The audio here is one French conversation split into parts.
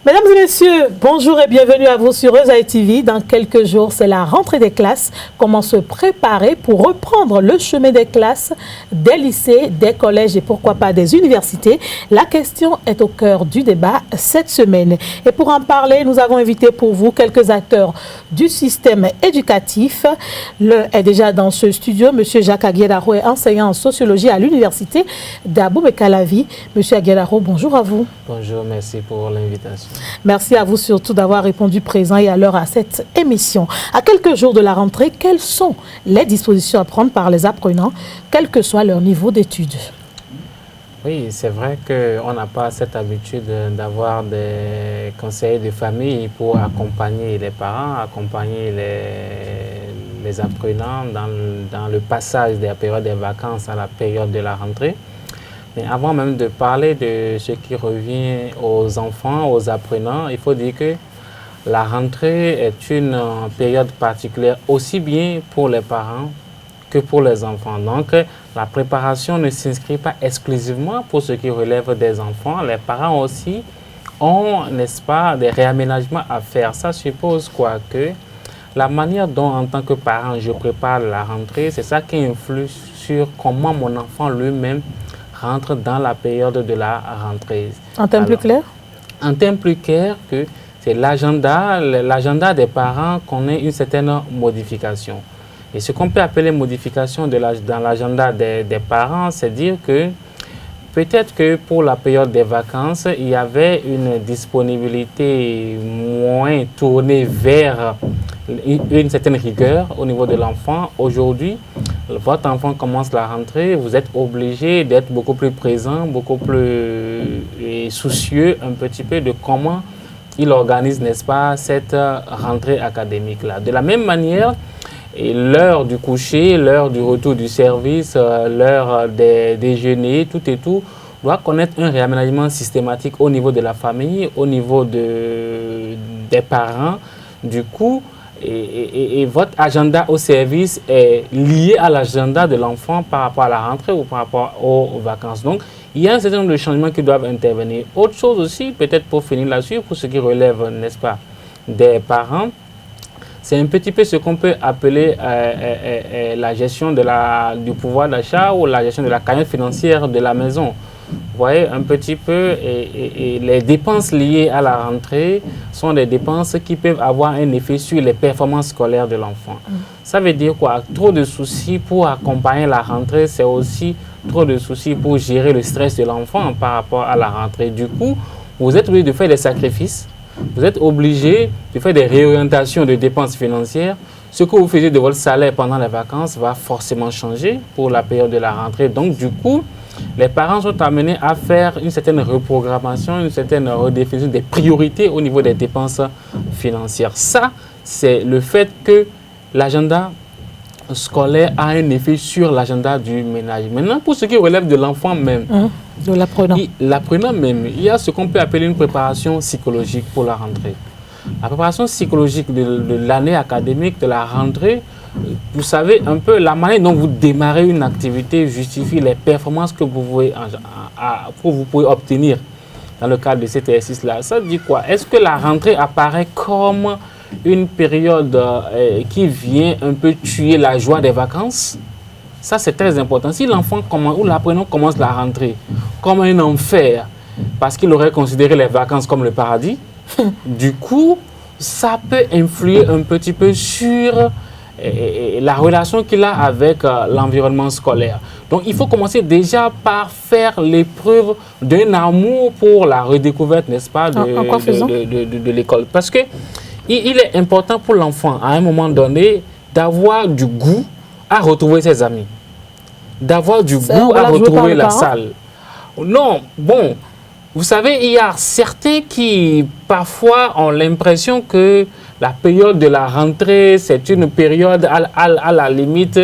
Mesdames et messieurs, bonjour et bienvenue à vous sur Eusaï TV. Dans quelques jours, c'est la rentrée des classes. Comment se préparer pour reprendre le chemin des classes, des lycées, des collèges et pourquoi pas des universités? La question est au cœur du débat cette semaine. Et pour en parler, nous avons invité pour vous quelques acteurs du système éducatif. L'un est déjà dans ce studio, M. Jacques Aguiedaro, enseignant en sociologie à l'université d'Abomey-Calavi. M. Aguiedaro, bonjour à vous. Bonjour, merci pour l'invitation. Merci à vous surtout d'avoir répondu présent et à l'heure à cette émission. À quelques jours de la rentrée, quelles sont les dispositions à prendre par les apprenants, quel que soit leur niveau d'études? Oui, c'est vrai qu'on n'a pas cette habitude d'avoir des conseillers de famille pour accompagner les parents, accompagner les apprenants dans le passage de la période des vacances à la période de la rentrée. Mais avant même de parler de ce qui revient aux enfants, aux apprenants, il faut dire que la rentrée est une période particulière aussi bien pour les parents que pour les enfants. Donc, la préparation ne s'inscrit pas exclusivement pour ce qui relève des enfants. Les parents aussi ont, n'est-ce pas, des réaménagements à faire. Ça suppose quoi? Que la manière dont, en tant que parent, je prépare la rentrée, c'est ça qui influe sur comment mon enfant lui-même rentre dans la période de la rentrée. En termes plus clairs? En termes plus clairs, que c'est l'agenda des parents qu'on ait une certaine modification. Et ce qu'on peut appeler modification dans l'agenda des parents, c'est dire que peut-être que pour la période des vacances, il y avait une disponibilité moins tournée vers une certaine rigueur au niveau de l'enfant. Aujourd'hui, votre enfant commence la rentrée, vous êtes obligé d'être beaucoup plus présent, beaucoup plus soucieux un petit peu de comment il organise, n'est-ce pas, cette rentrée académique-là. De la même manière, l'heure du coucher, l'heure du retour du service, l'heure des déjeuners, tout et tout, doit connaître un réaménagement systématique au niveau de la famille, au niveau des parents. Du coup, et votre agenda au service est lié à l'agenda de l'enfant par rapport à la rentrée ou par rapport aux vacances. Donc, il y a un certain nombre de changements qui doivent intervenir. Autre chose aussi, peut-être pour finir là-dessus, pour ce qui relève, n'est-ce pas, des parents, c'est un petit peu ce qu'on peut appeler la gestion du pouvoir d'achat ou la gestion de la cagnotte financière de la maison. Vous voyez un petit peu, et les dépenses liées à la rentrée sont des dépenses qui peuvent avoir un effet sur les performances scolaires de l'enfant. Ça veut dire quoi? Trop de soucis pour accompagner la rentrée, c'est aussi trop de soucis pour gérer le stress de l'enfant par rapport à la rentrée. Du coup, vous êtes obligé de faire des sacrifices, vous êtes obligé de faire des réorientations de dépenses financières. Ce que vous faisiez de votre salaire pendant les vacances va forcément changer pour la période de la rentrée. Donc, du coup, les parents sont amenés à faire une certaine reprogrammation, une certaine redéfinition des priorités au niveau des dépenses financières. Ça, c'est le fait que l'agenda scolaire a un effet sur l'agenda du ménage. Maintenant, pour ce qui relève de l'enfant même, de l'apprenant. L'apprenant même, il y a ce qu'on peut appeler une préparation psychologique pour la rentrée. La préparation psychologique de l'année académique, de la rentrée, vous savez un peu la manière dont vous démarrez une activité justifie les performances que vous pouvez obtenir dans le cadre de cet exercice-là. Ça dit quoi? Est-ce que la rentrée apparaît comme une période qui vient un peu tuer la joie des vacances? Ça, c'est très important. Si l'enfant ou l'apprenant commence la rentrée comme un enfer, parce qu'il aurait considéré les vacances comme le paradis, du coup, ça peut influer un petit peu sur la relation qu'il a avec l'environnement scolaire. Donc, il faut commencer déjà par faire l'épreuve d'un amour pour la redécouverte, n'est-ce pas, de l'école. Parce que il est important pour l'enfant, à un moment donné, d'avoir du goût à retrouver ses amis, d'avoir du goût à retrouver la salle. Non, bon, vous savez, il y a certains qui, parfois, ont l'impression que la période de la rentrée, c'est une période à la limite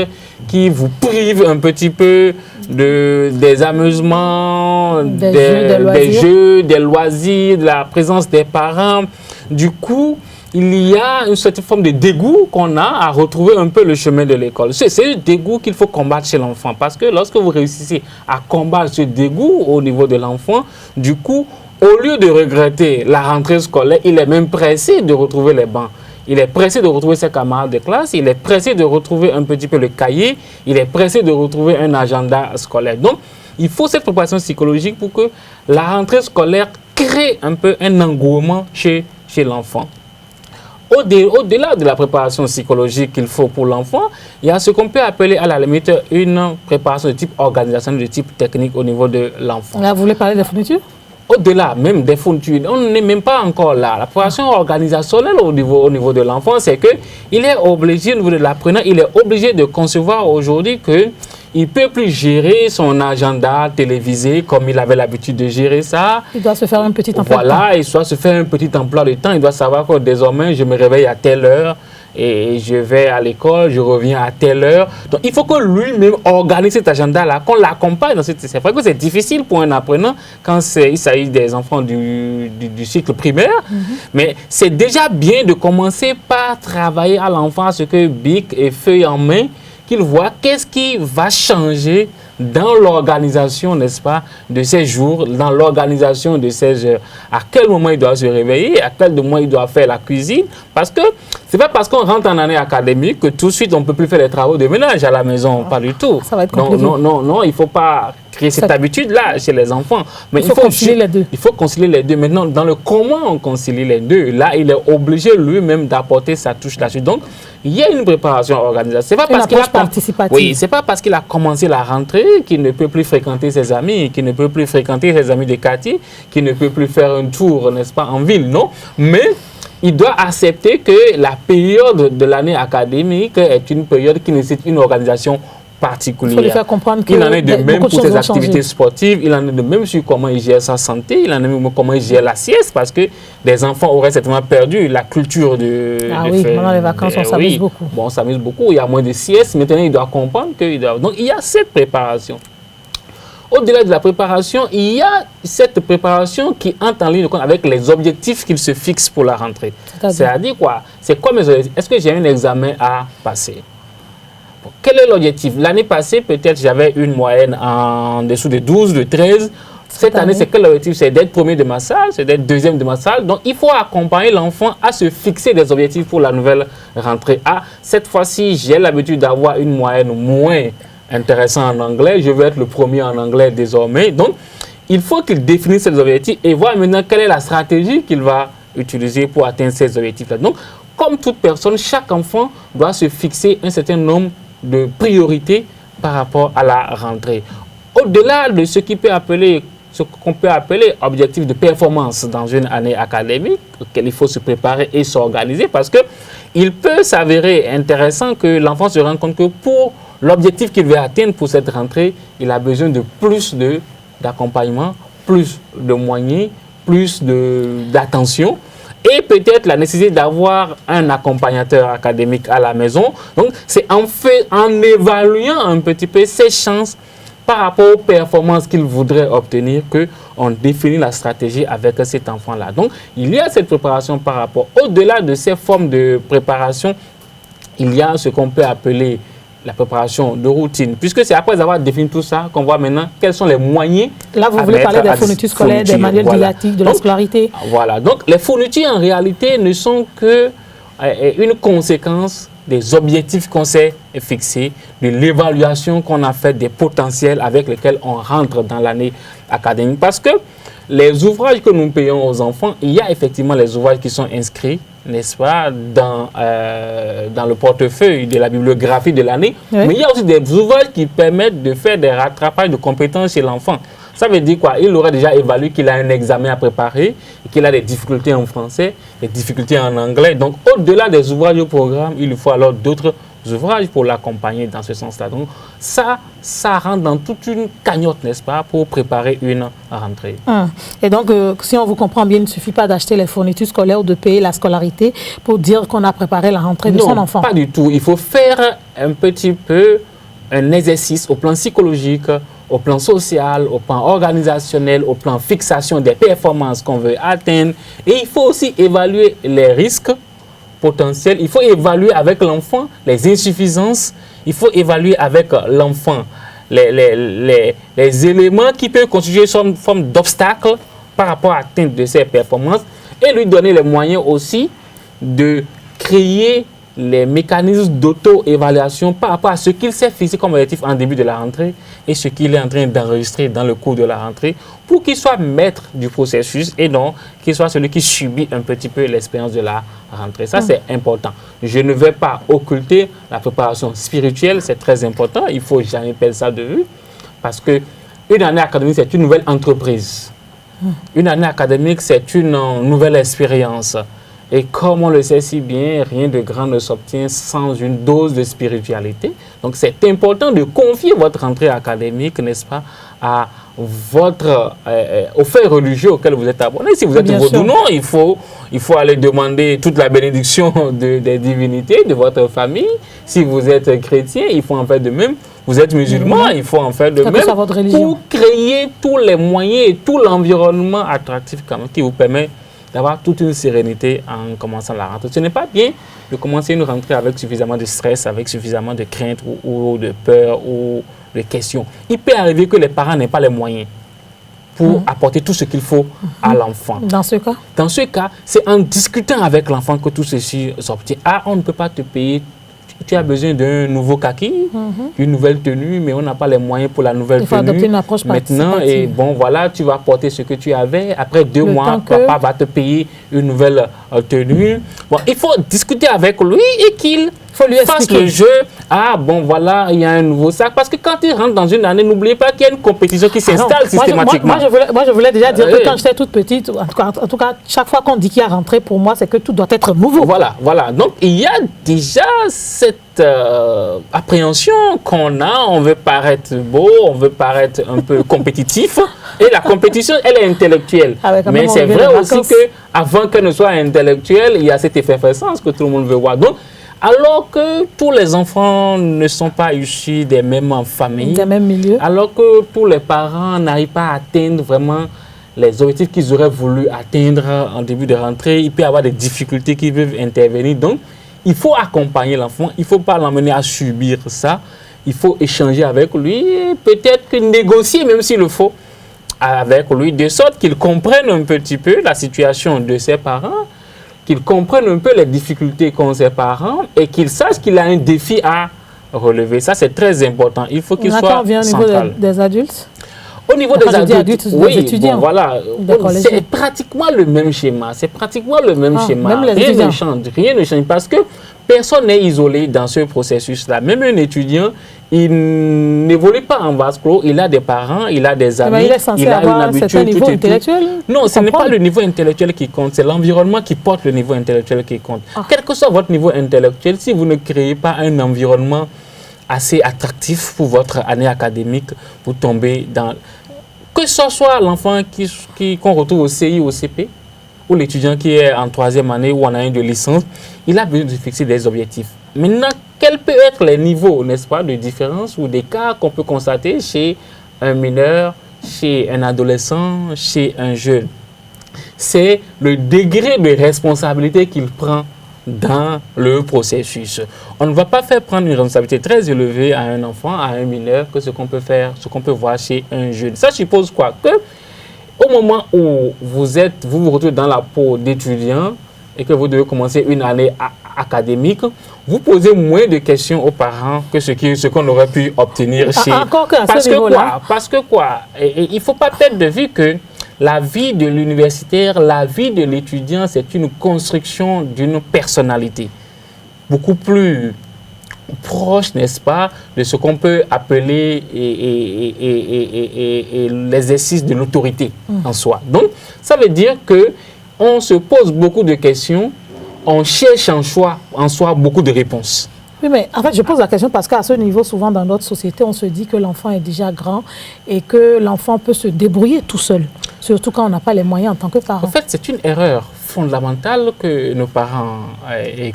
qui vous prive un petit peu des amusements, des jeux, des loisirs, de la présence des parents. Du coup, il y a une certaine forme de dégoût qu'on a à retrouver un peu le chemin de l'école. C'est le dégoût qu'il faut combattre chez l'enfant. Parce que lorsque vous réussissez à combattre ce dégoût au niveau de l'enfant, du coup, au lieu de regretter la rentrée scolaire, il est même pressé de retrouver les bancs. Il est pressé de retrouver ses camarades de classe, il est pressé de retrouver un petit peu le cahier, il est pressé de retrouver un agenda scolaire. Donc, il faut cette préparation psychologique pour que la rentrée scolaire crée un peu un engouement chez l'enfant. Au-delà de la préparation psychologique qu'il faut pour l'enfant, il y a ce qu'on peut appeler à la limite une préparation de type organisationnel, de type technique au niveau de l'enfant. Là, vous voulez parler des fournitures? Au-delà même des fournitures, on n'est même pas encore là. La préparation organisationnelle au niveau de l'enfant, c'est qu'il est obligé, au niveau de l'apprenant, il est obligé de concevoir aujourd'hui qu'il ne peut plus gérer son agenda télévisé comme il avait l'habitude de gérer ça. Il doit se faire un petit emploi de temps. Voilà, il doit se faire un petit emploi de temps. Il doit savoir que désormais, je me réveille à telle heure et je vais à l'école, je reviens à telle heure. Donc, il faut que lui-même organise cet agenda-là, qu'on l'accompagne. C'est vrai que c'est difficile pour un apprenant quand il s'agit des enfants du cycle primaire, mais c'est déjà bien de commencer par travailler à l'enfant, ce que bic et feuille en main, qu'il voit qu'est-ce qui va changer dans l'organisation, n'est-ce pas, de ses jours, dans l'organisation de ses heures. À quel moment il doit se réveiller, à quel moment il doit faire la cuisine. Parce que c'est pas parce qu'on rentre en année académique que tout de suite on ne peut plus faire les travaux de ménage à la maison. Pas du tout. Ça va être compliqué. Non, il ne faut pas créer cette habitude-là chez les enfants. Mais il faut concilier les deux. Il faut concilier les deux. Maintenant, dans le comment on concilie les deux, là, il est obligé lui-même d'apporter sa touche là-dessus. Donc, il y a une préparation organisationnelle. C'est pas parce qu'il a participative. Oui, c'est pas parce qu'il a commencé la rentrée qu'il ne peut plus fréquenter ses amis, qu'il ne peut plus fréquenter ses amis de quartier, qu'il ne peut plus faire un tour, n'est-ce pas, en ville, non. Mais il doit accepter que la période de l'année académique est une période qui nécessite une organisation particulière. Il faut lui faire comprendre qu'il en est de même pour ses activités sportives, il en est de même sur comment il gère sa santé, il en est de même comment il gère la sieste, parce que des enfants auraient certainement perdu la culture de... oui, pendant les vacances, on s'amuse beaucoup. Bon, on s'amuse beaucoup, il y a moins de sieste, maintenant il doit comprendre qu'il doit... Donc il y a cette préparation. Au-delà de la préparation, il y a cette préparation qui entre en ligne de compte avec les objectifs qu'il se fixe pour la rentrée. C'est-à-dire quoi? C'est quoi mes objectifs? Est-ce que j'ai un examen à passer? Quel est l'objectif? L'année passée, peut-être j'avais une moyenne en dessous de 12, de 13. Cette année, c'est quel objectif? C'est d'être premier de ma salle, c'est d'être deuxième de ma salle. Donc, il faut accompagner l'enfant à se fixer des objectifs pour la nouvelle rentrée. Ah, cette fois-ci, j'ai l'habitude d'avoir une moyenne moins intéressante en anglais. Je veux être le premier en anglais désormais. Donc, il faut qu'il définisse ses objectifs et voir maintenant quelle est la stratégie qu'il va utiliser pour atteindre ces objectifs-là. Donc, comme toute personne, chaque enfant doit se fixer un certain nombre de priorités par rapport à la rentrée. Au-delà de ce qu'on peut appeler objectif de performance dans une année académique, auquel il faut se préparer et s'organiser, parce que il peut s'avérer intéressant que l'enfant se rende compte que pour l'objectif qu'il veut atteindre pour cette rentrée, il a besoin de plus d'accompagnement, plus de moyens, plus d'attention. Et peut-être la nécessité d'avoir un accompagnateur académique à la maison. Donc, c'est en évaluant un petit peu ses chances par rapport aux performances qu'il voudrait obtenir qu'on définit la stratégie avec cet enfant-là. Donc, il y a cette préparation par rapport. Au-delà de ces formes de préparation, il y a ce qu'on peut appeler la préparation de routine, puisque c'est après avoir défini tout ça qu'on voit maintenant quels sont les moyens. Là, vous voulez parler des fournitures scolaires, des manuels didactiques, de la scolarité. Voilà, donc les fournitures en réalité ne sont que une conséquence des objectifs qu'on s'est fixés, de l'évaluation qu'on a faite des potentiels avec lesquels on rentre dans l'année académique. Parce que les ouvrages que nous payons aux enfants, il y a effectivement les ouvrages qui sont inscrits, n'est-ce pas, dans le portefeuille de la bibliographie de l'année. Oui. Mais il y a aussi des ouvrages qui permettent de faire des rattrapages de compétences chez l'enfant. Ça veut dire quoi? Il aurait déjà évalué qu'il a un examen à préparer, et qu'il a des difficultés en français, des difficultés en anglais. Donc, au-delà des ouvrages au programme, il faut alors d'autres ouvrages pour l'accompagner dans ce sens-là. Donc, ça rentre dans toute une cagnotte, n'est-ce pas, pour préparer une rentrée. Et donc, si on vous comprend bien, il ne suffit pas d'acheter les fournitures scolaires ou de payer la scolarité pour dire qu'on a préparé la rentrée de son enfant. Non, pas du tout. Il faut faire un petit peu un exercice au plan psychologique, au plan social, au plan organisationnel, au plan fixation des performances qu'on veut atteindre. Et il faut aussi évaluer les risques potentiels. Il faut évaluer avec l'enfant les insuffisances. Il faut évaluer avec l'enfant les éléments qui peuvent constituer une forme d'obstacle par rapport à l'atteinte de ses performances et lui donner les moyens aussi de créer les mécanismes d'auto-évaluation par rapport à ce qu'il s'est fixé comme objectif en début de la rentrée et ce qu'il est en train d'enregistrer dans le cours de la rentrée pour qu'il soit maître du processus et non qu'il soit celui qui subit un petit peu l'expérience de la rentrée. Ça, c'est important. Je ne vais pas occulter la préparation spirituelle, c'est très important. Il ne faut jamais perdre ça de vue parce qu'une année académique, c'est une nouvelle entreprise. Une année académique, c'est une nouvelle expérience. Et comme on le sait si bien, rien de grand ne s'obtient sans une dose de spiritualité. Donc c'est important de confier votre rentrée académique, n'est-ce pas, à au fait religieux auquel vous êtes abonné. Si vous êtes vaudou, non, il faut aller demander toute la bénédiction des divinités de votre famille. Si vous êtes chrétien, il faut en faire de même. Vous êtes musulman, il faut en faire de même pour créer tous les moyens et tout l'environnement attractif quand même, qui vous permet d'avoir toute une sérénité en commençant la rentrée. Ce n'est pas bien de commencer une rentrée avec suffisamment de stress, avec suffisamment de crainte ou de peur ou de questions. Il peut arriver que les parents n'aient pas les moyens pour apporter tout ce qu'il faut à l'enfant. Dans ce cas? Dans ce cas, c'est en discutant avec l'enfant que tout ceci s'obtient. Ah, on ne peut pas te payer. Tu as besoin d'un nouveau kaki, une nouvelle tenue, mais on n'a pas les moyens pour la nouvelle tenue. Il faut adopter une approche maintenant, et bon, voilà, tu vas porter ce que tu avais. Après 2 mois, papa va te payer une nouvelle tenue. Bon, il faut discuter avec lui et qu'il fasse le jeu. Ah, bon, voilà, il y a un nouveau sac. Parce que quand il rentre dans une année, n'oubliez pas qu'il y a une compétition qui s'installe systématiquement. Moi, je voulais déjà dire que quand j'étais toute petite, en tout cas, chaque fois qu'on dit qu'il y a rentré, pour moi, c'est que tout doit être nouveau. Voilà, voilà. Donc, il y a déjà cette appréhension qu'on a. On veut paraître beau, on veut paraître un peu compétitif. Et la compétition, elle est intellectuelle. Mais c'est vrai aussi qu'avant qu'elle ne soit intellectuelle, il y a cette effervescence que tout le monde veut voir. Donc, alors que tous les enfants ne sont pas issus des mêmes familles, des mêmes milieux, alors que tous les parents n'arrivent pas à atteindre vraiment les objectifs qu'ils auraient voulu atteindre en début de rentrée, il peut y avoir des difficultés qui peuvent intervenir. Donc, il faut accompagner l'enfant, il ne faut pas l'emmener à subir ça. Il faut échanger avec lui, peut-être que négocier même s'il le faut avec lui, de sorte qu'il comprenne un petit peu la situation de ses parents, qu'il comprenne un peu les difficultés qu'ont ses parents et qu'il sache qu'il a un défi à relever. Ça, c'est très important. Il faut qu'il soit central. Au niveau des adultes? Au niveau des adultes, oui, des étudiants, bon, voilà, c'est pratiquement le même schéma. C'est pratiquement le même schéma. Rien ne change parce que personne n'est isolé dans ce processus-là. Même un étudiant, il n'évolue pas en vase clos. Il a des parents, il a des amis, il a une habitude. Niveau intellectuel, non, ce n'est pas le niveau intellectuel qui compte, c'est l'environnement qui porte le niveau intellectuel qui compte. Quel que soit votre niveau intellectuel, si vous ne créez pas un environnement assez attractif pour votre année académique, vous tombez dans... Que ce soit l'enfant qu'on retrouve au CI ou au CP, ou l'étudiant qui est en 3e année ou en année de licence, il a besoin de fixer des objectifs. Maintenant, quels peuvent être les niveaux, n'est-ce pas, de différence ou d'écart qu'on peut constater chez un mineur, chez un adolescent, chez un jeune? C'est le degré de responsabilité qu'il prend dans le processus. On ne va pas faire prendre une responsabilité très élevée à un enfant, à un mineur, que ce qu'on peut faire, ce qu'on peut voir chez un jeune. Ça suppose quoi? Que au moment où vous vous retrouvez dans la peau d'étudiant et que vous devez commencer une année académique, vous posez moins de questions aux parents que ce qu'on aurait pu obtenir chez... Parce que quoi? Il ne faut pas perdre de vue que la vie de l'universitaire, la vie de l'étudiant, c'est une construction d'une personnalité beaucoup plus proche, n'est-ce pas, de ce qu'on peut appeler l'exercice de l'autorité en soi. Donc, ça veut dire qu'on se pose beaucoup de questions, on cherche en soi beaucoup de réponses. Oui, mais en fait, je pose la question parce qu'à ce niveau, souvent dans notre société, on se dit que l'enfant est déjà grand et que l'enfant peut se débrouiller tout seul, surtout quand on n'a pas les moyens en tant que parent. En fait, c'est une erreur fondamentale que nos parents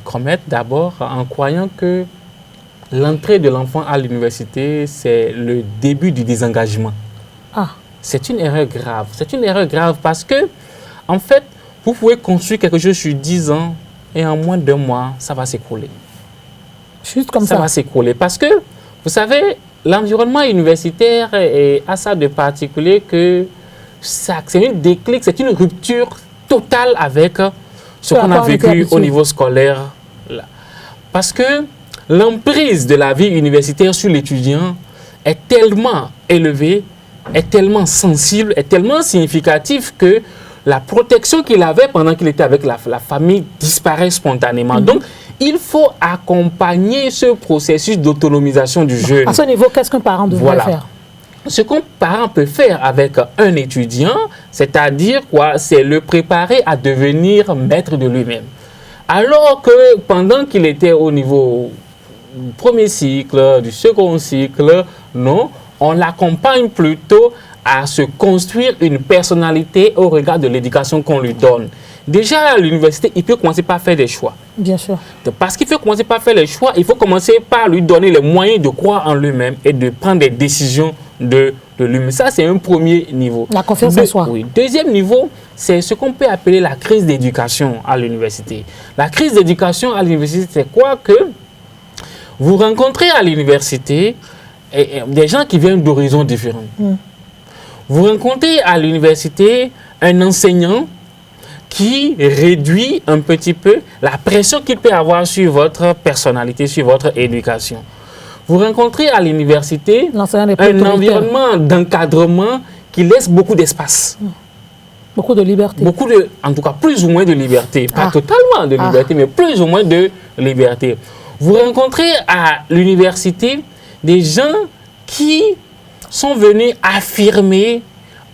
commettent d'abord en croyant que l'entrée de l'enfant à l'université, c'est le début du désengagement. C'est une erreur grave. C'est une erreur grave parce que, en fait, vous pouvez construire quelque chose sur 10 ans et en moins d'1 mois, ça va s'écrouler. Juste comme ça. Ça va s'écrouler. Parce que, vous savez, l'environnement universitaire a ça de particulier que c'est une déclic, c'est une rupture totale avec ce qu'on a vécu au niveau scolaire. Là. Parce que l'emprise de la vie universitaire sur l'étudiant est tellement élevée, est tellement sensible, est tellement significative que la protection qu'il avait pendant qu'il était avec la famille disparaît spontanément. Donc, il faut accompagner ce processus d'autonomisation du jeune. À ce niveau, qu'est-ce qu'un parent devrait faire? Ce qu'un parent peut faire avec un étudiant, c'est-à-dire quoi? C'est le préparer à devenir maître de lui-même. Alors que pendant qu'il était au niveau du premier cycle, du second cycle, non, on l'accompagne plutôt à se construire une personnalité au regard de l'éducation qu'on lui donne. Déjà, à l'université, il peut commencer par faire des choix. Bien sûr. Parce qu'il faut commencer par faire les choix, il faut commencer par lui donner les moyens de croire en lui-même et de prendre des décisions de lui-même. Ça, c'est un premier niveau. La confiance en soi. Oui. Deuxième niveau, c'est ce qu'on peut appeler la crise d'éducation à l'université. La crise d'éducation à l'université, c'est quoi? Que vous rencontrez à l'université des gens qui viennent d'horizons différents. Vous rencontrez à l'université un enseignant qui réduit un petit peu la pression qu'il peut avoir sur votre personnalité, sur votre éducation. Vous rencontrez à l'université un environnement d'encadrement qui laisse beaucoup d'espace. Beaucoup de liberté. En tout cas, plus ou moins de liberté. Pas totalement de liberté, mais plus ou moins de liberté. Vous rencontrez à l'université des gens qui sont venus affirmer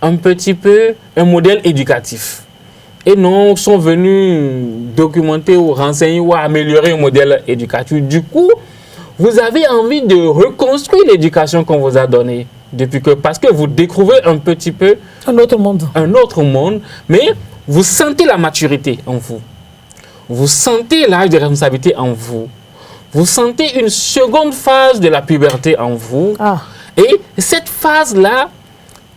un petit peu un modèle éducatif. Et non sont venus documenter ou renseigner ou améliorer un modèle éducatif. Du coup, vous avez envie de reconstruire l'éducation qu'on vous a donnée parce que vous découvrez un petit peu un autre monde, mais vous sentez la maturité en vous. Vous sentez l'âge de responsabilité en vous. Vous sentez une seconde phase de la puberté en vous. Et cette phase-là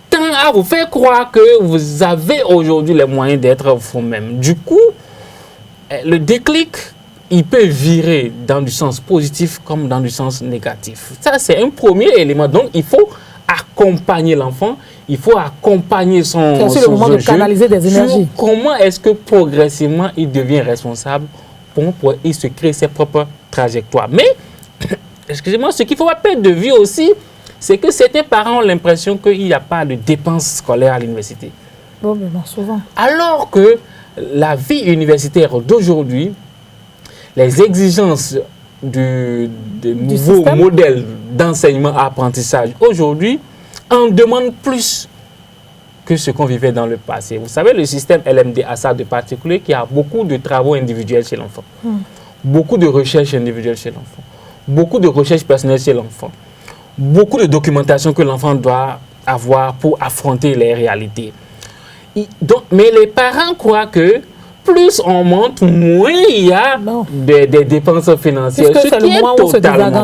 tend à vous faire croire que vous avez aujourd'hui les moyens d'être vous-même. Du coup, le déclic, il peut virer dans du sens positif comme dans du sens négatif. Ça, c'est un premier élément. Donc, il faut accompagner l'enfant, il faut accompagner son jeune. C'est le moment de canaliser des énergies. Comment est-ce que progressivement il devient responsable pour il se crée ses propres trajectoires. Mais, excusez-moi, ce qu'il ne faut pas perdre de vue aussi, c'est que certains parents ont l'impression qu'il n'y a pas de dépenses scolaires à l'université. Bon, mais non, souvent. Alors que la vie universitaire d'aujourd'hui, les exigences du nouveau modèle d'enseignement-apprentissage aujourd'hui en demandent plus que ce qu'on vivait dans le passé. Vous savez, le système LMD a ça de particulier, qui a beaucoup de travaux individuels chez l'enfant, beaucoup de recherches individuelles chez l'enfant, beaucoup de recherches personnelles chez l'enfant, beaucoup de documentation que l'enfant doit avoir pour affronter les réalités. Mais les parents croient que plus on monte, moins il y a des dépenses financières, ce qui est totalement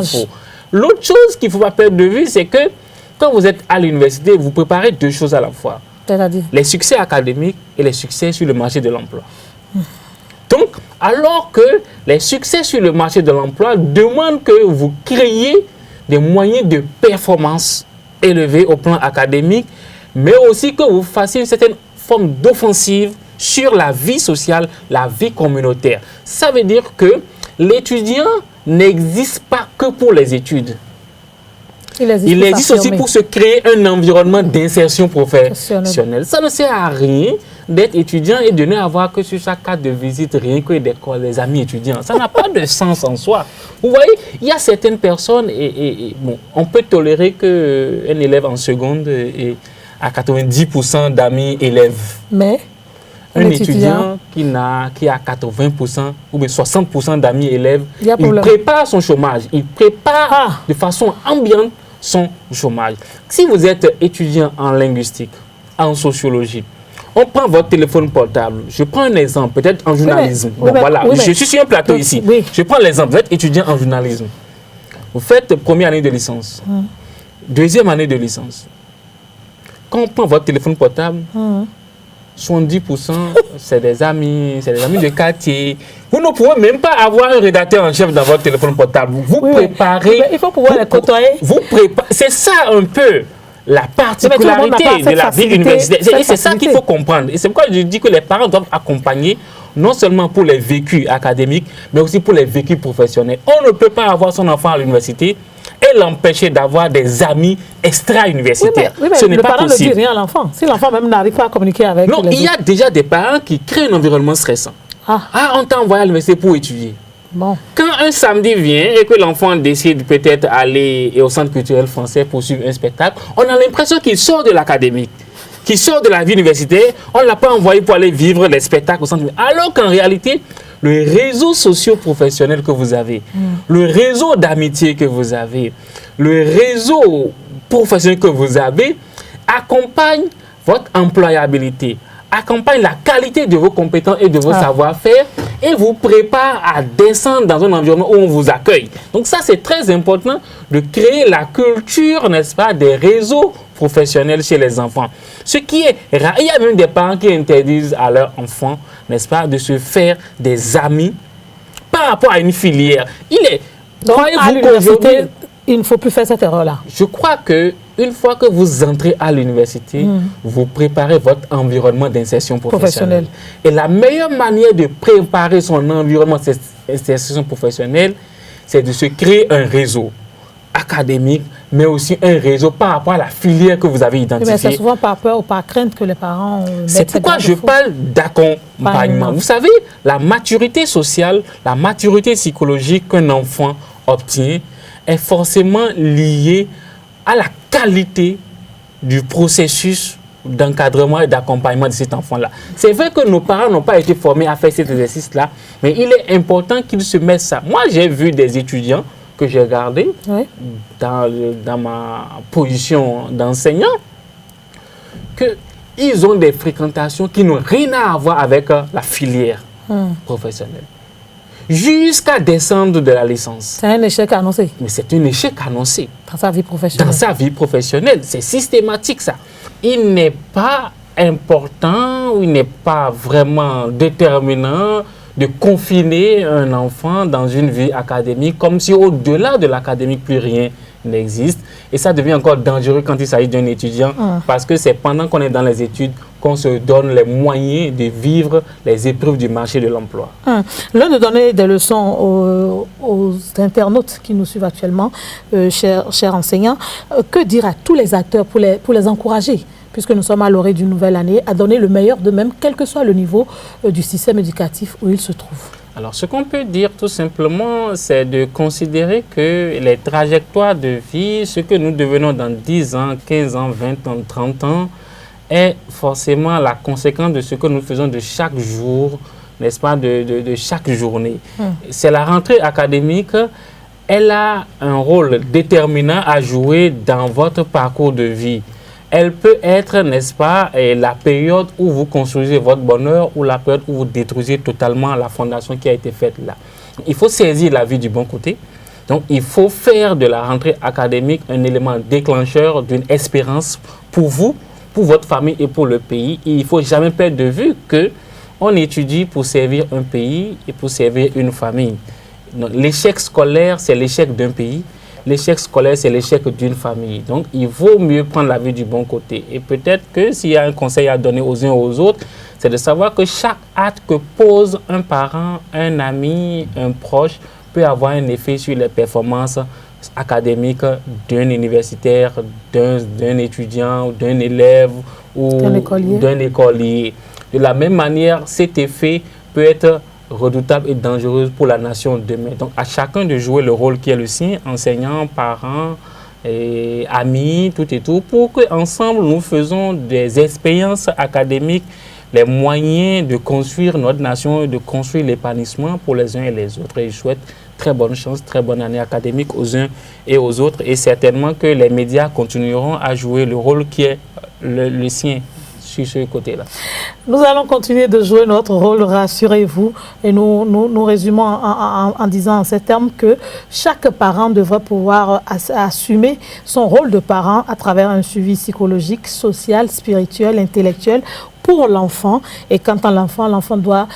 faux. L'autre chose qu'il ne faut pas perdre de vue, c'est que quand vous êtes à l'université, vous préparez deux choses à la fois. Les succès académiques et les succès sur le marché de l'emploi. Donc, alors que les succès sur le marché de l'emploi demandent que vous créiez des moyens de performance élevés au plan académique, mais aussi que vous fassiez une certaine forme d'offensive sur la vie sociale, la vie communautaire. Ça veut dire que l'étudiant n'existe pas que pour les études. Il existe aussi pour se créer un environnement d'insertion professionnelle. Ça ne sert à rien d'être étudiant et de ne avoir que sur sa carte de visite rien que des amis étudiants. Ça n'a pas de sens en soi. Vous voyez, il y a certaines personnes, bon, on peut tolérer qu'un élève en seconde ait à 90% d'amis élèves. Mais un étudiant qui a 80% ou bien 60% d'amis élèves, il prépare son chômage. Il prépare de façon ambiante son chômage. Si vous êtes étudiant en linguistique, en sociologie, on prend votre téléphone portable. Je prends un exemple, peut-être en journalisme. Je suis sur un plateau ici. Je prends l'exemple. Vous êtes étudiant en journalisme. Vous faites première année de licence, deuxième année de licence. Quand on prend votre téléphone portable, 70% c'est des amis de quartier. Vous ne pouvez même pas avoir un rédacteur en chef dans votre téléphone portable. Vous préparez. Il faut pouvoir les côtoyer. C'est ça un peu la particularité de la vie universitaire. Et c'est ça qu'il faut comprendre. Et c'est pourquoi je dis que les parents doivent accompagner, non seulement pour les vécus académiques, mais aussi pour les vécus professionnels. On ne peut pas avoir son enfant à l'université et l'empêcher d'avoir des amis extra-universitaires. Oui, mais ce n'est le pas parent possible. ne dit rien à l'enfant. Si l'enfant même n'arrive pas à communiquer avec Non, il y a déjà des parents qui créent un environnement stressant. On t'a envoyé à l'université pour étudier. Bon. Quand un samedi vient et que l'enfant décide peut-être aller au centre culturel français pour suivre un spectacle, on a l'impression qu'il sort de l'académique, qu'il sort de la vie universitaire. On ne l'a pas envoyé pour aller vivre les spectacles au centre. Alors qu'en réalité, le réseau socio-professionnel que vous avez, le réseau d'amitié que vous avez, le réseau professionnel que vous avez accompagne votre employabilité, accompagne la qualité de vos compétences et de vos savoir-faire et vous prépare à descendre dans un environnement où on vous accueille. Donc ça, c'est très important de créer la culture, n'est-ce pas, des réseaux professionnels chez les enfants. Ce qui est rare. Il y a même des parents qui interdisent à leurs enfants, n'est-ce pas, de se faire des amis par rapport à une filière. Donc, à l'université, il ne faut plus faire cette erreur-là. Je crois que une fois que vous entrez à l'université, vous préparez votre environnement d'insertion professionnelle. Et la meilleure manière de préparer son environnement d'insertion professionnelle, c'est de se créer un réseau académique, mais aussi un réseau par rapport à la filière que vous avez identifiée. Mais c'est souvent par peur ou par crainte que les parents... C'est pourquoi je parle d'accompagnement. Vous savez, la maturité sociale, la maturité psychologique qu'un enfant obtient est forcément liée à la qualité du processus d'encadrement et d'accompagnement de cet enfant-là. C'est vrai que nos parents n'ont pas été formés à faire cet exercice-là, mais il est important qu'ils se mettent ça. Moi, j'ai vu des étudiants que j'ai regardés dans ma position d'enseignant, qu'ils ont des fréquentations qui n'ont rien à voir avec la filière professionnelle. Jusqu'à descendre de la licence. C'est un échec annoncé. Mais c'est un échec annoncé. Dans sa vie professionnelle. Dans sa vie professionnelle. C'est systématique, ça. Il n'est pas important ou il n'est pas vraiment déterminant de confiner un enfant dans une vie académique comme si au-delà de l'académique, plus rien n'existe. Et ça devient encore dangereux quand il s'agit d'un étudiant parce que c'est pendant qu'on est dans les études qu'on se donne les moyens de vivre les épreuves du marché de l'emploi. L'un de donner des leçons aux internautes qui nous suivent actuellement, chers enseignants, que dire à tous les acteurs pour les encourager, puisque nous sommes à l'orée d'une nouvelle année, à donner le meilleur d'eux-mêmes, quel que soit le niveau du système éducatif où ils se trouvent? Alors, ce qu'on peut dire tout simplement, c'est de considérer que les trajectoires de vie, ce que nous devenons dans 10 ans, 15 ans, 20 ans, 30 ans, est forcément la conséquence de ce que nous faisons de chaque jour, n'est-ce pas, de chaque journée. C'est la rentrée académique, elle a un rôle déterminant à jouer dans votre parcours de vie. Elle peut être, n'est-ce pas, la période où vous construisez votre bonheur ou la période où vous détruisez totalement la fondation qui a été faite là. Il faut saisir la vie du bon côté. Donc, il faut faire de la rentrée académique un élément déclencheur d'une espérance pour vous, pour votre famille et pour le pays. Et il ne faut jamais perdre de vue qu'on étudie pour servir un pays et pour servir une famille. L'échec scolaire, c'est l'échec d'un pays. L'échec scolaire, c'est l'échec d'une famille. Donc, il vaut mieux prendre la vie du bon côté. Et peut-être que s'il y a un conseil à donner aux uns aux autres, c'est de savoir que chaque acte que pose un parent, un ami, un proche, peut avoir un effet sur les performances académiques d'un universitaire, d'un étudiant, d'un élève ou d'un écolier. De la même manière, cet effet peut être redoutable et dangereuse pour la nation demain. Donc, à chacun de jouer le rôle qui est le sien, enseignants, parents, amis, tout et tout, pour qu'ensemble, nous faisons des expériences académiques, les moyens de construire notre nation et de construire l'épanouissement pour les uns et les autres. Et je souhaite très bonne chance, très bonne année académique aux uns et aux autres. Et certainement que les médias continueront à jouer le rôle qui est le sien sur ce côté-là. Nous allons continuer de jouer notre rôle, rassurez-vous, et nous résumons en disant en ces termes que chaque parent devrait pouvoir assumer son rôle de parent à travers un suivi psychologique, social, spirituel, intellectuel, pour l'enfant. Et quant à l'enfant, l'enfant doit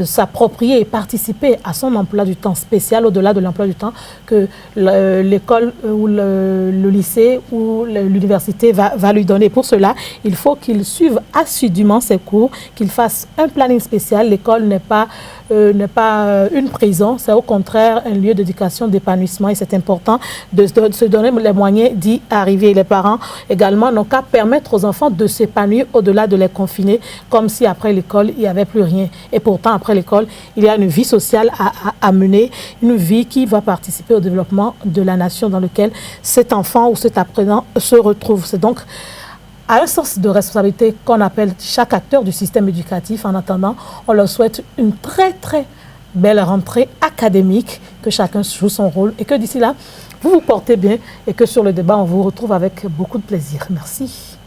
s'approprier et participer à son emploi du temps spécial, au-delà de l'emploi du temps que l'école ou le lycée ou l'université va lui donner. Pour cela, il faut qu'il suive assidûment ses cours, qu'il fasse un planning spécial. L'école n'est pas une prison, c'est au contraire un lieu d'éducation, d'épanouissement, et c'est important de se donner les moyens d'y arriver. Les parents également n'ont qu'à permettre aux enfants de s'épanouir au-delà de les confiner, comme si après l'école, il n'y avait plus rien. Et pourtant, après l'école, il y a une vie sociale à mener, une vie qui va participer au développement de la nation dans laquelle cet enfant ou cet apprenant se retrouve. C'est donc à un sens de responsabilité qu'on appelle chaque acteur du système éducatif. En attendant, on leur souhaite une très très belle rentrée académique, que chacun joue son rôle et que d'ici là, vous vous portez bien et que sur le débat, on vous retrouve avec beaucoup de plaisir. Merci.